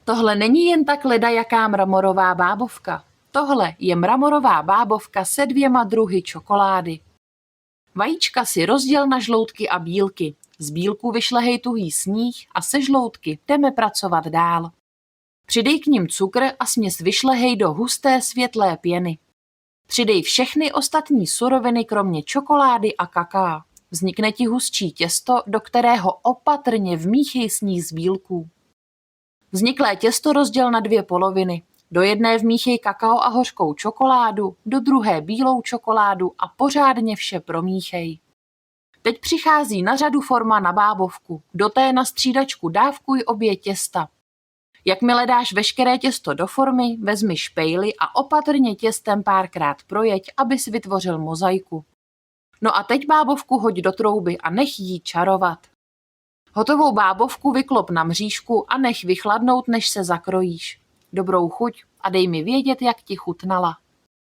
Tohle není jen tak ledajaká mramorová bábovka. Tohle je mramorová bábovka se 2 druhy čokolády. Vajíčka si rozděl na žloutky a bílky. Z bílků vyšlehej tuhý sníh a se žloutky jdeme pracovat dál. Přidej k nim cukr a směs vyšlehej do husté světlé pěny. Přidej všechny ostatní suroviny kromě čokolády a kakaa. Vznikne ti hustší těsto, do kterého opatrně vmíchej sníh z bílků. Vzniklé těsto rozděl na 2 poloviny. Do jedné vmíchej kakao a hořkou čokoládu, do druhé bílou čokoládu a pořádně vše promíchej. Teď přichází na řadu forma na bábovku. Do té na střídačku dávkuj obě těsta. Jakmile dáš veškeré těsto do formy, vezmi špejli a opatrně těstem párkrát projeď, abys vytvořil mozaiku. No a teď bábovku hoď do trouby a nech jí čarovat. Hotovou bábovku vyklop na mřížku a nech vychladnout, než se zakrojíš. Dobrou chuť a dej mi vědět, jak ti chutnala.